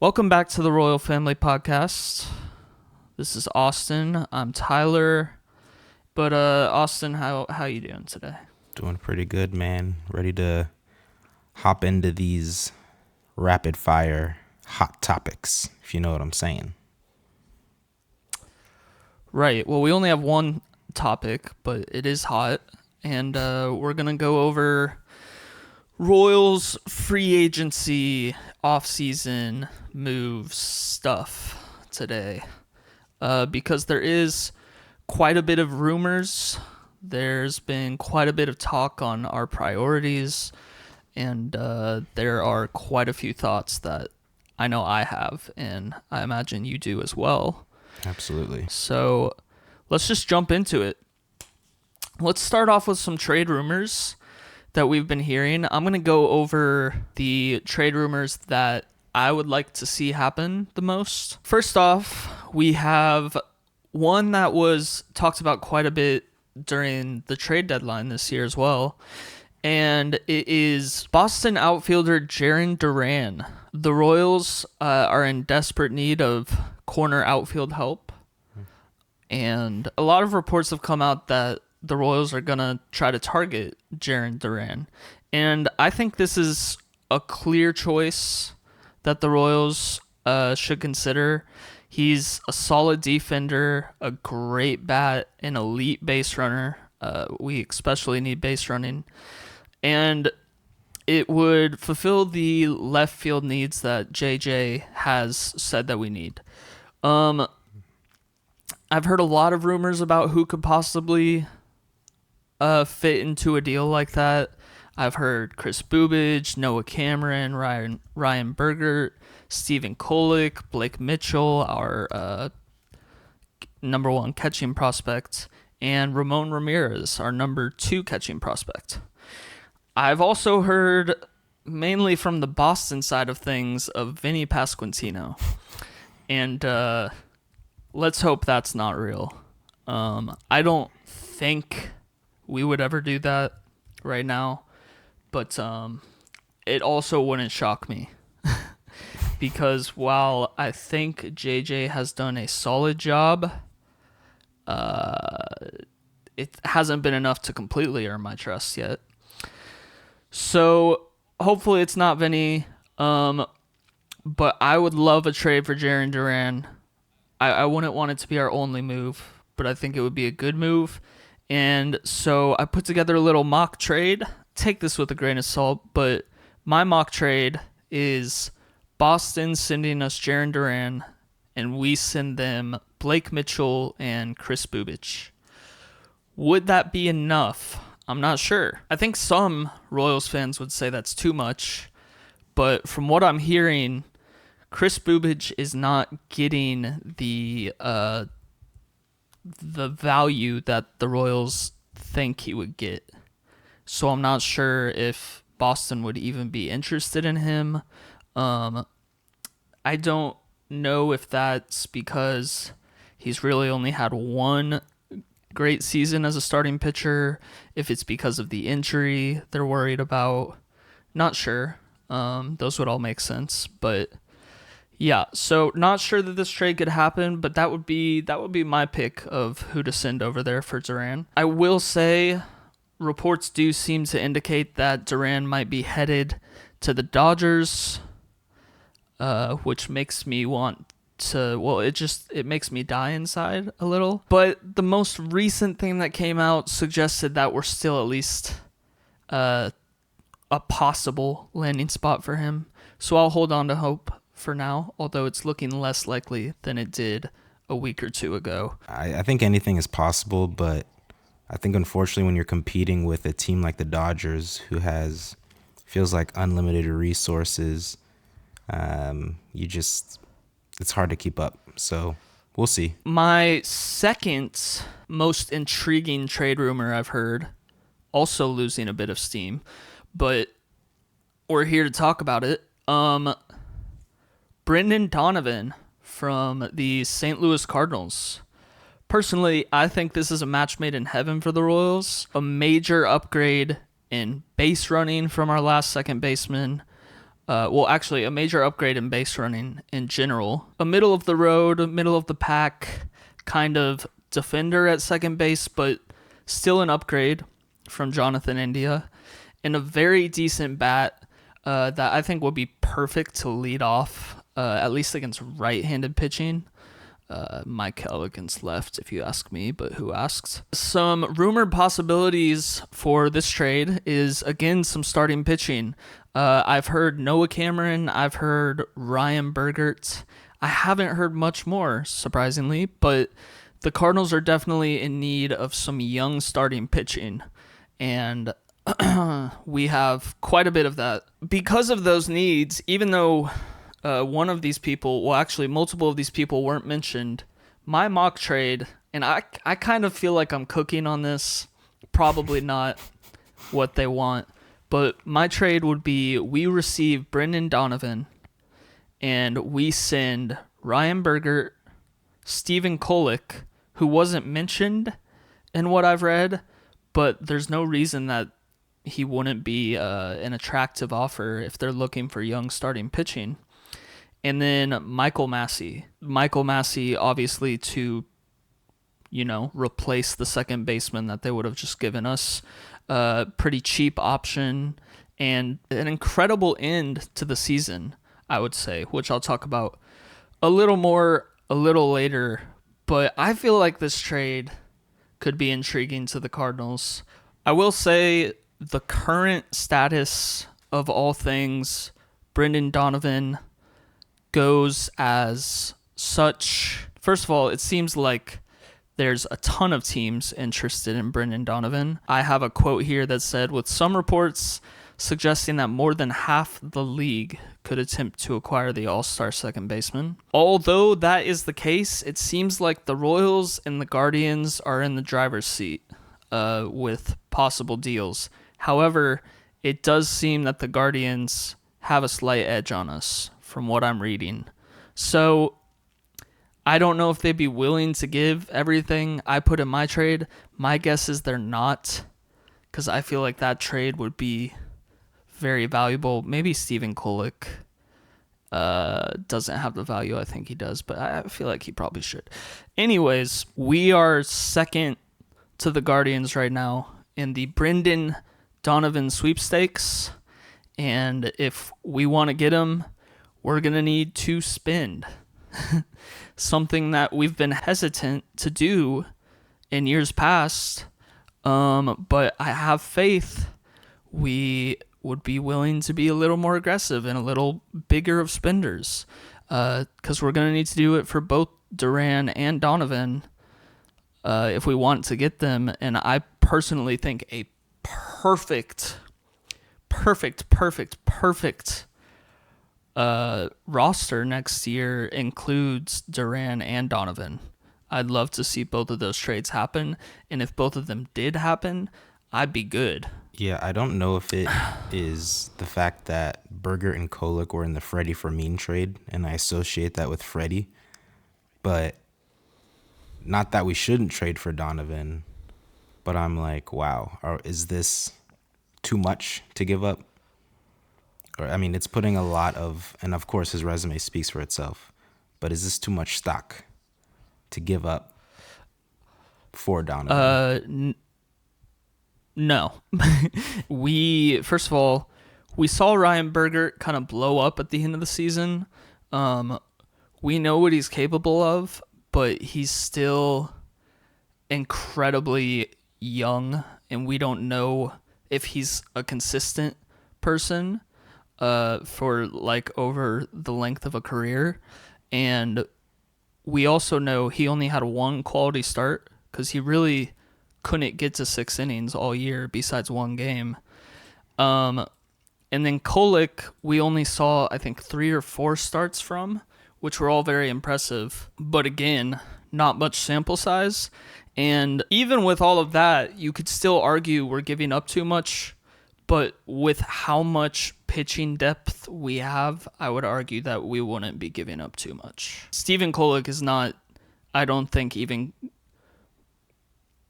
Welcome back to the Royal Family Podcast. This is Austin. I'm Tyler. But Austin, how you doing today? Doing pretty good, man. Ready to hop into these rapid fire hot topics, if you know what I'm saying. Right. Well, we only have one topic, but it is hot, and we're gonna go over Royals free agency, offseason moves stuff today, because there is quite a bit of rumors. There's been quite a bit of talk on our priorities, and there are quite a few thoughts that I know I have, and I imagine you do as well. Absolutely. So let's just jump into it. Let's start off with some trade rumors that we've been hearing. I'm going to go over the trade rumors that I would like to see happen the most. First off, we have one that was talked about quite a bit during the trade deadline this year as well, and it is Boston outfielder Jarren Duran. The Royals are in desperate need of corner outfield help, and a lot of reports have come out that the Royals are going to try to target Jarren Duran. And I think this is a clear choice that the Royals should consider. He's a solid defender, a great bat, an elite base runner. We especially need base running. And it would fulfill the left field needs that JJ has said that we need. I've heard a lot of rumors about who could possibly fit into a deal like that. I've heard Chris Bubich, Noah Cameron, Ryan Bergert, Stephen Kolek, Blake Mitchell, our number one catching prospect, and Ramon Ramirez, our number two catching prospect. I've also heard, mainly from the Boston side of things, of Vinny Pasquantino. And let's hope that's not real. I don't think we would ever do that right now, but it also wouldn't shock me because while I think JJ has done a solid job, it hasn't been enough to completely earn my trust yet. So hopefully it's not Vinny, but I would love a trade for Jarren Duran. I wouldn't want it to be our only move, but I think it would be a good move. And so I put together a little mock trade. Take this with a grain of salt, but my mock trade is Boston sending us Jarren Duran, and we send them Blake Mitchell and Chris Bubich. Would that be enough? I'm not sure. I think some Royals fans would say that's too much, but from what I'm hearing, Chris Bubich is not getting the value that the Royals think he would get. So I'm not sure if Boston would even be interested in him. I don't know if that's because he's really only had one great season as a starting pitcher, if it's because of the injury they're worried about. Not sure. Those would all make sense, but yeah, so not sure that this trade could happen, but that would be my pick of who to send over there for Duran. I will say reports do seem to indicate that Duran might be headed to the Dodgers, which makes me want to, well, it makes me die inside a little. But the most recent thing that came out suggested that we're still at least a possible landing spot for him. So I'll hold on to hope for now, although it's looking less likely than it did a week or two ago. I think anything is possible, but I think unfortunately when you're competing with a team like the Dodgers, who feels like unlimited resources, it's hard to keep up. So we'll see. My second most intriguing trade rumor I've heard, also losing a bit of steam, but we're here to talk about it. Brendan Donovan from the St. Louis Cardinals. Personally, I think this is a match made in heaven for the Royals. A major upgrade in base running from our last second baseman. Well, actually, a major upgrade in base running in general. A middle of the road, middle of the pack kind of defender at second base, but still an upgrade from Jonathan India. And a very decent bat that I think would be perfect to lead off, at least against right-handed pitching. Mike against left, if you ask me, but who asked? Some rumored possibilities for this trade is, again, some starting pitching. I've heard Noah Cameron. I've heard Ryan Bergert. I haven't heard much more, surprisingly, but the Cardinals are definitely in need of some young starting pitching, and we have quite a bit of that. Because of those needs, even though one of these people, well, actually multiple of these people weren't mentioned, my mock trade, and I kind of feel like I'm cooking on this, probably not what they want, but my trade would be we receive Brendan Donovan and we send Ryan Bergert, Stephen Kolek, who wasn't mentioned in what I've read, but there's no reason that he wouldn't be an attractive offer if they're looking for young starting pitching. And then Michael Massey. Michael Massey, obviously, to, replace the second baseman that they would have just given us. Pretty cheap option and an incredible end to the season, I would say, which I'll talk about a little later. But I feel like this trade could be intriguing to the Cardinals. I will say the current status of all things Brendan Donovan goes as such. First of all, it seems like there's a ton of teams interested in Brendan Donovan. I have a quote here that said, with some reports suggesting that more than half the league could attempt to acquire the all-star second baseman. Although that is the case, it seems like the Royals and the Guardians are in the driver's seat with possible deals. However, it does seem that the Guardians have a slight edge on us from what I'm reading. So I don't know if they'd be willing to give everything I put in my trade. My guess is they're not, because I feel like that trade would be very valuable. Maybe Stephen Kolek doesn't have the value I think he does, but I feel like he probably should. Anyways, we are second to the Guardians right now in the Brendan Donovan sweepstakes, and if we want to get him, we're going to need to spend. Something that we've been hesitant to do in years past, but I have faith we would be willing to be a little more aggressive and a little bigger of spenders, because we're going to need to do it for both Duran and Donovan if we want to get them. And I personally think a perfect roster next year includes Duran and Donovan. I'd love to see both of those trades happen, and if both of them did happen, I'd be good. Yeah, I don't know if it is the fact that Berger and Kolek were in the Freddie Fermin trade, and I associate that with Freddie, but not that we shouldn't trade for Donovan, but I'm like, wow, is this too much to give up? I mean, it's putting a lot of, and of course his resume speaks for itself, but is this too much stock to give up for Donovan? No. First of all, we saw Ryan Bergert kind of blow up at the end of the season. We know what he's capable of, but he's still incredibly young, and we don't know if he's a consistent person for like over the length of a career. And we also know he only had one quality start because he really couldn't get to 6 innings all year besides one game. And then Kolek, we only saw, I think, 3 or 4 starts from, which were all very impressive. But again, not much sample size. And even with all of that, you could still argue we're giving up too much. But with how much pitching depth we have, I would argue that we wouldn't be giving up too much. Stephen Kolek is not, I don't think, even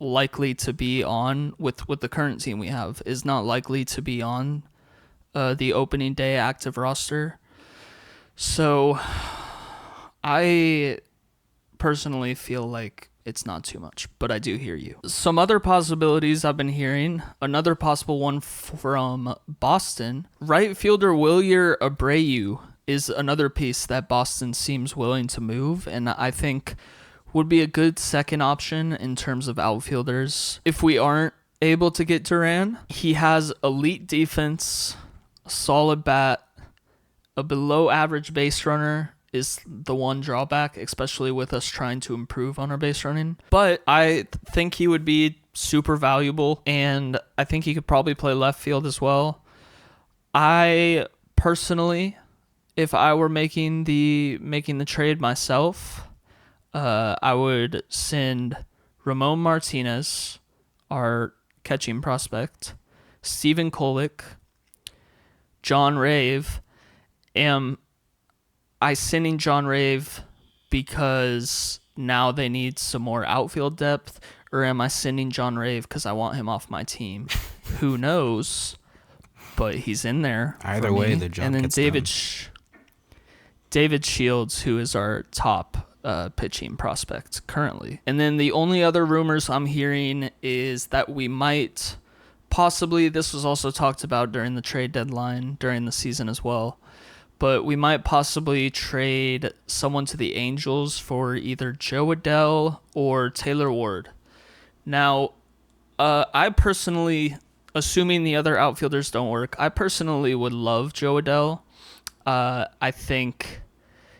likely to be on, with the current team we have, is not likely to be on the opening day active roster. So I personally feel like it's not too much, but I do hear you. Some other possibilities I've been hearing. Another possible one from Boston. Right fielder Wilyer Abreu is another piece that Boston seems willing to move, and I think would be a good second option in terms of outfielders. If we aren't able to get Duran, he has elite defense, a solid bat, a below average base runner is the one drawback, especially with us trying to improve on our base running. But I think he would be super valuable, and I think he could probably play left field as well. I personally, if I were making the trade myself, I would send Ramon Martinez, our catching prospect, Steven Kolick, John Rave. Am I sending John Rave because now they need some more outfield depth, or am I sending John Rave because I want him off my team? Who knows? But he's in there. Either way, the job and then gets David Shields, who is our top pitching prospect currently. And then the only other rumors I'm hearing is that we might possibly, this was also talked about during the trade deadline, during the season as well, but we might possibly trade someone to the Angels for either Joe Adell or Taylor Ward. Now, I personally, assuming the other outfielders don't work, I personally would love Joe Adell. I think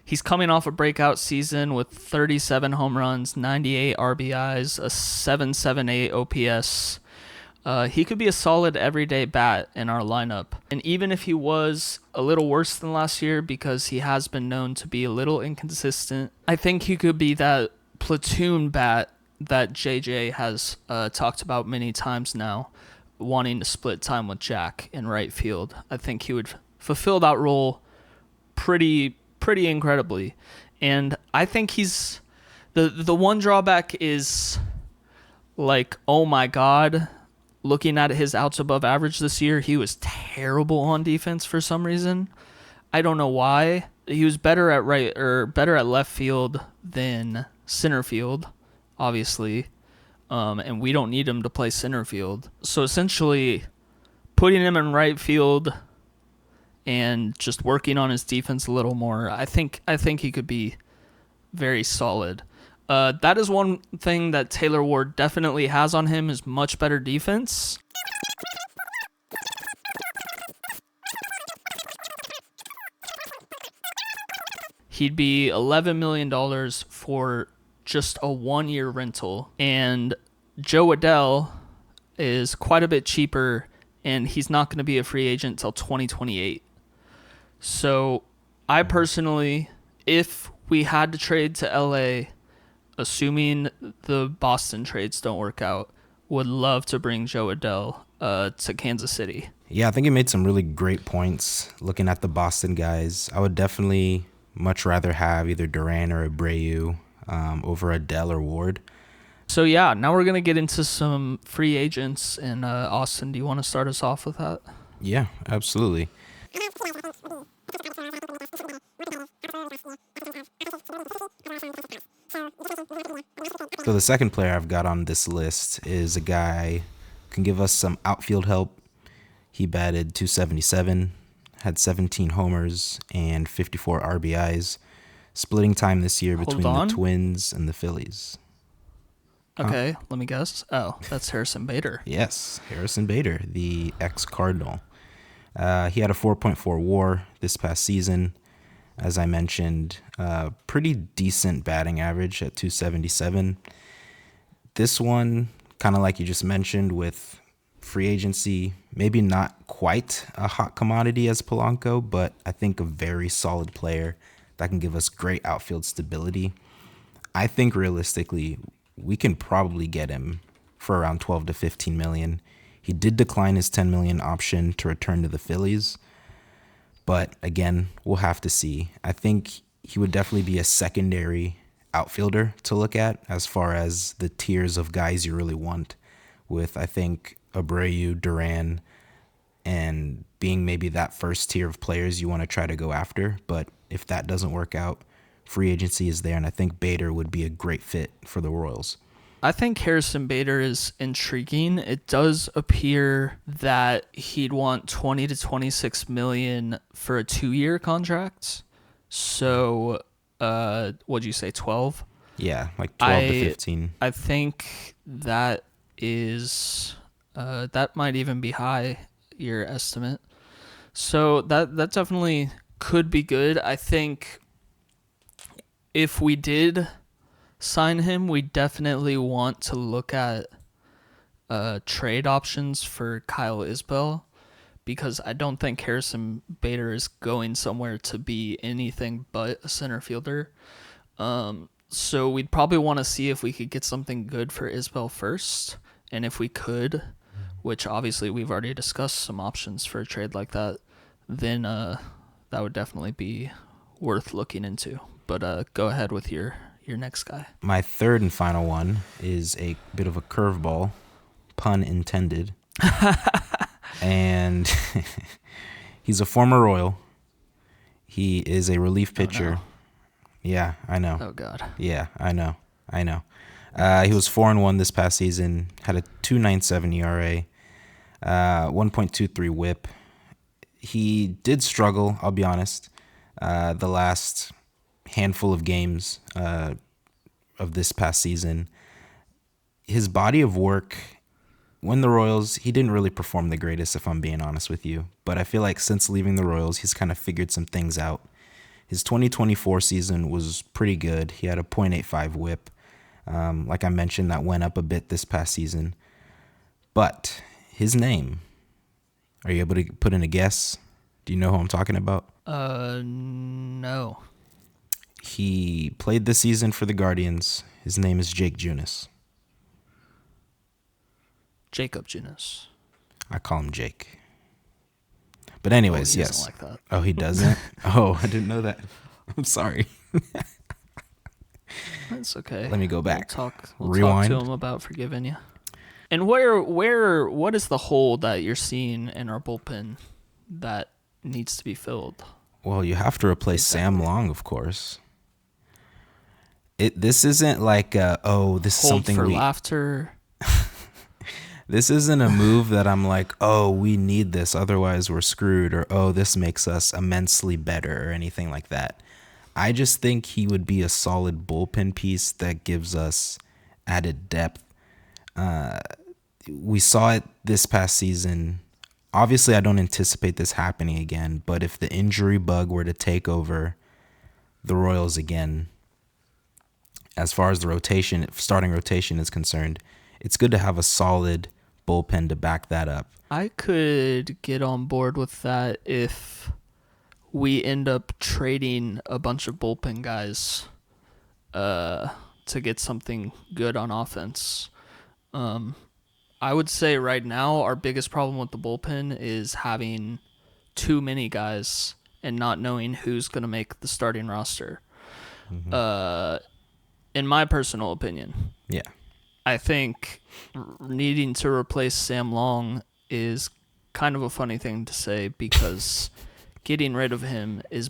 he's coming off a breakout season with 37 home runs, 98 RBIs, a 7.78 OPS. He could be a solid everyday bat in our lineup. And even if he was a little worse than last year because he has been known to be a little inconsistent, I think he could be that platoon bat that JJ has talked about many times now, wanting to split time with Jack in right field. I think he would fulfill that role pretty incredibly. And I think he's the one drawback is, like, oh my god, looking at his outs above average this year, he was terrible on defense for some reason. I don't know why. He was better at left field than center field, obviously. And we don't need him to play center field. So essentially, putting him in right field and just working on his defense a little more, I think he could be very solid. That is one thing that Taylor Ward definitely has on him, is much better defense. He'd be $11 million for just a 1-year rental. And Joe Adell is quite a bit cheaper, and he's not going to be a free agent till 2028. So I personally, if we had to trade to LA, assuming the Boston trades don't work out, would love to bring Joe Adell to Kansas City. Yeah, I think he made some really great points looking at the Boston guys. I would definitely much rather have either Duran or Abreu over Adell or Ward. So yeah, now we're going to get into some free agents. And Austin, do you want to start us off with that? Yeah, absolutely. So the second player I've got on this list is a guy who can give us some outfield help. He batted .277, had 17 homers and 54 RBIs, splitting time this year between the Twins and the Phillies. Okay, let me guess. Oh, that's Harrison Bader. Yes, Harrison Bader, the ex-Cardinal. He had a 4.4 WAR this past season. As I mentioned, pretty decent batting average at .277. This one, kind of like you just mentioned with free agency, maybe not quite a hot commodity as Polanco, but I think a very solid player that can give us great outfield stability. I think realistically, we can probably get him for around 12 to 15 million. He did decline his 10 million option to return to the Phillies. But again, we'll have to see. I think he would definitely be a secondary outfielder to look at as far as the tiers of guys you really want, with, I think, Abreu, Duran, and being maybe that first tier of players you want to try to go after. But if that doesn't work out, free agency is there, and I think Bader would be a great fit for the Royals. I think Harrison Bader is intriguing. It does appear that he'd want 20 to 26 million for a 2-year contract. So, what'd you say, 12? Yeah, like 12 to 15. I think that is that might even be high, your estimate. So that definitely could be good. I think if we did sign him, we definitely want to look at trade options for Kyle Isbell, because I don't think Harrison Bader is going somewhere to be anything but a center fielder. So we'd probably want to see if we could get something good for Isbell first, and if we could, which obviously we've already discussed some options for a trade like that, then that would definitely be worth looking into. But go ahead with your next guy. My third and final one is a bit of a curveball, pun intended. And he's a former Royal. He is a relief pitcher. Oh, no. Yeah, I know. Oh, God. Yeah, I know. He was 4-1 this past season, had a 2.97 ERA, 1.23 WHIP. He did struggle, I'll be honest, the last handful of games of this past season. His body of work, when the Royals, he didn't really perform the greatest, if I'm being honest with you. But I feel like since leaving the Royals, he's kind of figured some things out. His 2024 season was pretty good. He had a .85 WHIP. Like I mentioned, that went up a bit this past season. But his name, are you able to put in a guess? Do you know who I'm talking about? No. He played this season for the Guardians. His name is Jake Junis. Jacob Junis. I call him Jake. But anyways, he yes. doesn't like that. Oh, he doesn't? Oh, I didn't know that. I'm sorry. That's okay. Let me go back. We'll Rewind. talk to him about forgiving you. And what is the hole that you're seeing in our bullpen that needs to be filled? Well, you have to replace Sam Long, of course. This isn't like this is Hold something for laughter. This isn't a move that I'm like, oh, we need this, otherwise we're screwed, or oh, this makes us immensely better, or anything like that. I just think he would be a solid bullpen piece that gives us added depth. We saw it this past season. Obviously, I don't anticipate this happening again, but if the injury bug were to take over the Royals again, as far as the rotation, starting rotation is concerned, it's good to have a solid bullpen to back that up. I could get on board with that if we end up trading a bunch of bullpen guys to get something good on offense. I would say right now our biggest problem with the bullpen is having too many guys and not knowing who's going to make the starting roster. Mm-hmm. In my personal opinion. Yeah. I think needing to replace Sam Long is kind of a funny thing to say, because getting rid of him is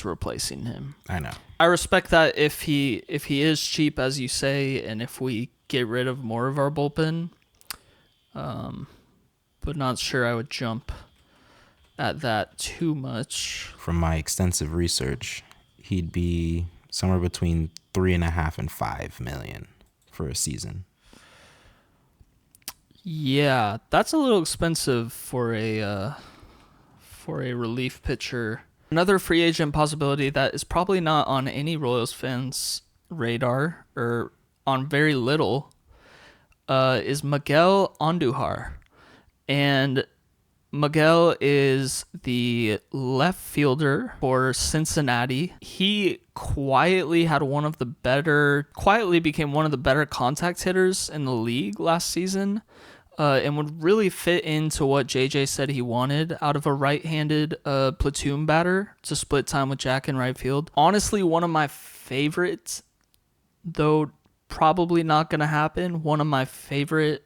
replacing him. I know. I respect that if he is cheap, as you say, and if we get rid of more of our bullpen, but not sure I would jump at that too much. From my extensive research, he'd be somewhere between 3.5 and 5 million for a season. Yeah, that's a little expensive for a relief pitcher. Another free agent possibility that is probably not on any Royals fans' radar, or on very little, is Miguel Andujar. And Miguel is the left fielder for Cincinnati. He quietly became one of the better contact hitters in the league last season, and would really fit into what JJ said he wanted out of a right-handed platoon batter to split time with Jack in right field. Honestly, one of my favorites, though probably not going to happen, one of my favorite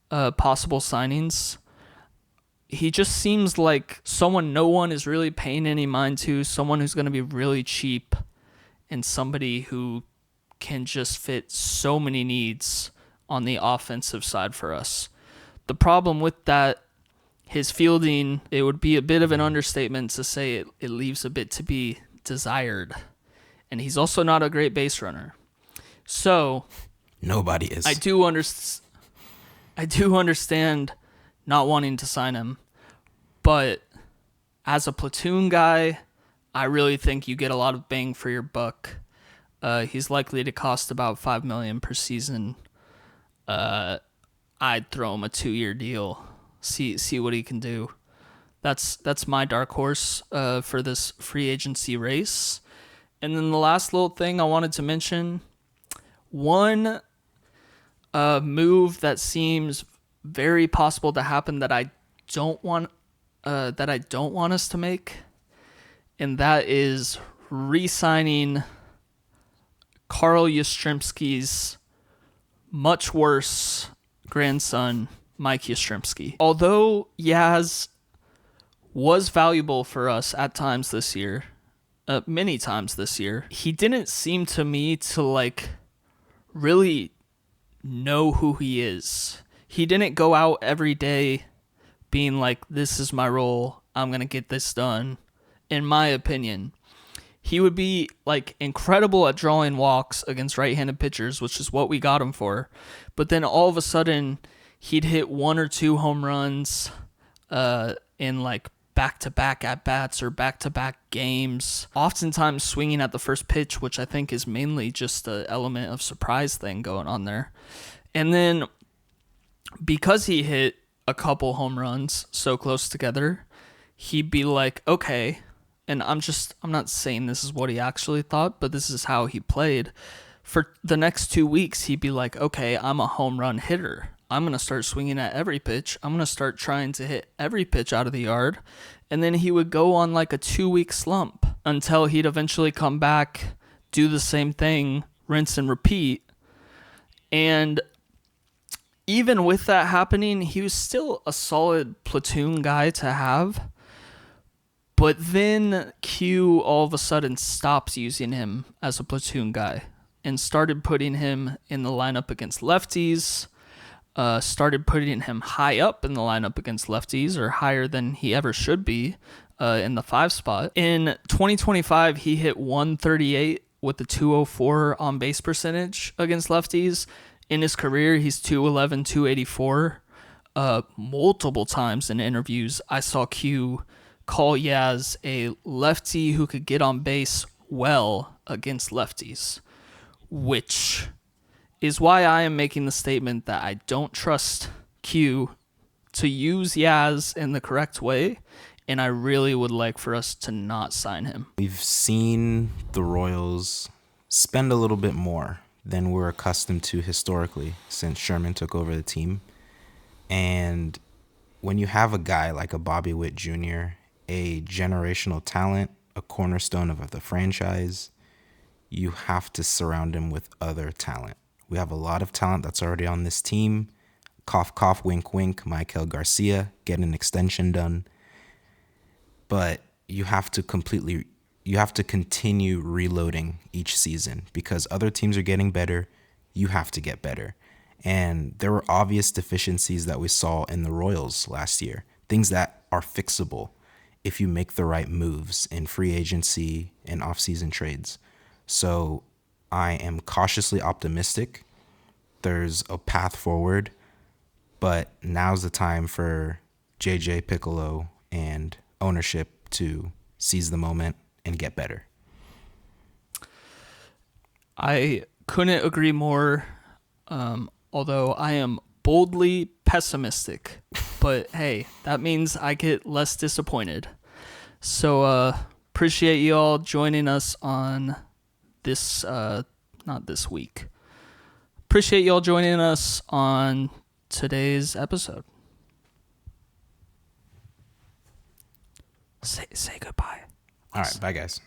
possible signings he just seems like someone no one is really paying any mind to, someone who's going to be really cheap, and somebody who can just fit so many needs on the offensive side for us. The problem with that, his fielding, it would be a bit of an understatement to say it leaves a bit to be desired. And he's also not a great base runner. So Nobody is. I do understand not wanting to sign him, but as a platoon guy, I really think you get a lot of bang for your buck. He's likely to cost about $5 million per season. I'd throw him a 2-year deal. See what he can do. That's my dark horse for this free agency race. And then the last little thing I wanted to mention, one move that seems very possible to happen that I don't want us to make, and that is re-signing Carl Yastrzemski's much worse grandson, Mike Yastrzemski. Although Yaz was valuable for us at times this year, many times this year, he didn't seem to me to like really know who he is. He didn't go out every day being like, this is my role, I'm going to get this done. In my opinion, he would be like incredible at drawing walks against right-handed pitchers, which is what we got him for. But then all of a sudden, he'd hit 1 or 2 home runs in like back-to-back at-bats or back-to-back games, oftentimes swinging at the first pitch, which I think is mainly just an element of surprise thing going on there. And then because he hit a couple home runs so close together, he'd be like, okay, and I'm not saying this is what he actually thought, but this is how he played. For the next 2 weeks, he'd be like, okay, I'm a home run hitter. I'm going to start swinging at every pitch. I'm going to start trying to hit every pitch out of the yard. And then he would go on like a 2-week slump until he'd eventually come back, do the same thing, rinse and repeat. And even with that happening, he was still a solid platoon guy to have. But then Q all of a sudden stops using him as a platoon guy and started putting him in the lineup against lefties, started putting him high up in the lineup against lefties, or higher than he ever should be in the 5 spot. In 2025, he hit 138 with a 204 on base percentage against lefties. In his career, he's 211, 284. Multiple times in interviews, I saw Q call Yaz a lefty who could get on base well against lefties, which is why I am making the statement that I don't trust Q to use Yaz in the correct way, and I really would like for us to not sign him. We've seen the Royals spend a little bit more than we're accustomed to historically since Sherman took over the team. And when you have a guy like a Bobby Witt Jr., a generational talent, a cornerstone of the franchise, you have to surround him with other talent. We have a lot of talent that's already on this team. Cough, cough, wink, wink, Michael Garcia, get an extension done. But you have to continue reloading each season because other teams are getting better. You have to get better. And there were obvious deficiencies that we saw in the Royals last year, things that are fixable if you make the right moves in free agency and offseason trades. So I am cautiously optimistic. There's a path forward, but now's the time for JJ Piccolo and ownership to seize the moment and get better. I couldn't agree more, although I am boldly pessimistic. But hey, that means I get less disappointed. So appreciate you all joining us on this, not this week. Appreciate you all joining us on today's episode. Say goodbye. All right, bye guys.